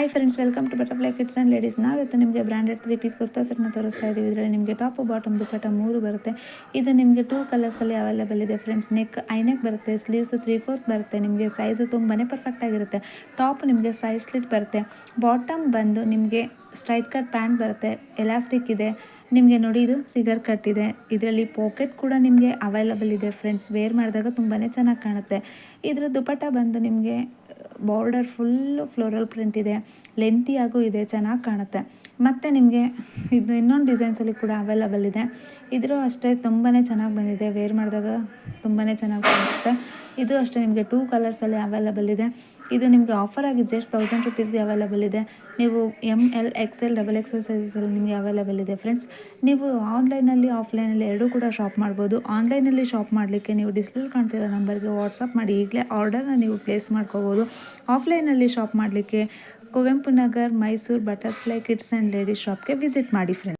Hi friends, welcome to butterfly kids and ladies. ನಾವಿವತ್ತು ನಿಮಗೆ branded 3 piece kurta ಸೆಟ್ನ ತೋರಿಸ್ತಾ ಇದ್ದೀವಿ. ಇದರಲ್ಲಿ ನಿಮಗೆ ಟಾಪ್ ಬಾಟಮ್ ದುಪ್ಪಟ್ಟ 3 ಬರುತ್ತೆ. ಇದು ನಿಮಗೆ 2 ಕಲರ್ಸಲ್ಲಿ ಅವೈಲೇಬಲ್ ಇದೆ ಫ್ರೆಂಡ್ಸ್. ಐನೆಕ್ ಬರುತ್ತೆ, ಸ್ಲೀವ್ಸ್ 3/4 ಬರುತ್ತೆ. ನಿಮಗೆ ಸೈಜ್ ತುಂಬಾ ಪರ್ಫೆಕ್ಟ್ ಆಗಿರುತ್ತೆ. ಟಾಪ್ ನಿಮಗೆ ಸೈಡ್ ಸ್ಲಿಟ್ ಬರುತ್ತೆ. ಬಾಟಮ್ ಬಂದು ನಿಮಗೆ ಸ್ಟ್ರೈಟ್ ಕಟ್ ಪ್ಯಾಂಟ್ ಬರುತ್ತೆ, ಎಲಾಸ್ಟಿಕ್ ಇದೆ. ನಿಮಗೆ ನೋಡಿ, ಇದು ಸಿಗರ್ ಕಟ್ ಇದೆ. ಇದರಲ್ಲಿ ಪಾಕೆಟ್ ಕೂಡ ನಿಮಗೆ ಅವೈಲಬಲ್ ಇದೆ ಫ್ರೆಂಡ್ಸ್. ವೇರ್ ಮಾಡಿದಾಗ ತುಂಬಾ ಚೆನ್ನಾಗಿ ಕಾಣುತ್ತೆ. ಇದರ ದುಪ್ಪಟ್ಟ ಬಂದು ನಿಮಗೆ ಬಾರ್ಡರ್ ಫುಲ್ಲು ಫ್ಲೋರಲ್ ಪ್ರಿಂಟ್ ಇದೆ, ಲೆಂತಿಯಾಗೂ ಇದೆ, ಚೆನ್ನಾಗಿ ಕಾಣುತ್ತೆ. ಮತ್ತು ನಿಮಗೆ ಇದು ಇನ್ನೊಂದು ಡಿಸೈನ್ಸಲ್ಲಿ ಕೂಡ ಅವೈಲಬಲ್ ಇದೆ. ಇದ್ರೂ ಅಷ್ಟೇ ತುಂಬಾ ಚೆನ್ನಾಗಿ ಬಂದಿದೆ. ವೇರ್ ಮಾಡಿದಾಗ ತುಂಬಾ ಚೆನ್ನಾಗಿ ಕಾಣುತ್ತೆ. ಇದು ಅಷ್ಟೇ ನಿಮಗೆ 2 ಕಲರ್ಸಲ್ಲಿ ಅವೈಲಬಲ್ ಇದೆ. ಇದು ನಿಮಗೆ ಆಫರ್ ಆಗಿ ಜಸ್ಟ್ 1000 ರುಪೀಸ್ಗೆ ಅವೈಲಬಲ್ ಇದೆ. ನೀವು ML XL XXL ಸೈಜಸಲ್ಲಿ ನಿಮಗೆ ಅವೈಲಬಲ್ ಇದೆ ಫ್ರೆಂಡ್ಸ್. ನೀವು ಆನ್ಲೈನಲ್ಲಿ ಆಫ್ಲೈನಲ್ಲಿ ಎರಡೂ ಕೂಡ ಶಾಪ್ ಮಾಡ್ಬೋದು. ಆನ್ಲೈನಲ್ಲಿ ಶಾಪ್ ಮಾಡಲಿಕ್ಕೆ ನೀವು ಡಿಸ್ಪ್ಲೇ ಕಾಣ್ತಿರೋ ನಂಬರ್ಗೆ ವಾಟ್ಸಪ್ ಮಾಡಿ ಈಗಲೇ ಆರ್ಡರ್ನ ನೀವು ಪ್ಲೇಸ್ ಮಾಡ್ಕೋಬೋದು. ಆಫ್ಲೈನಲ್ಲಿ ಶಾಪ್ ಮಾಡಲಿಕ್ಕೆ Kuvempu Nagar, Mysuru, butterfly kids and ladies ಶಾಪ್ಗೆ ವಿಸಿಟ್ ಮಾಡಿ ಫ್ರೆಂಡ್ಸ್.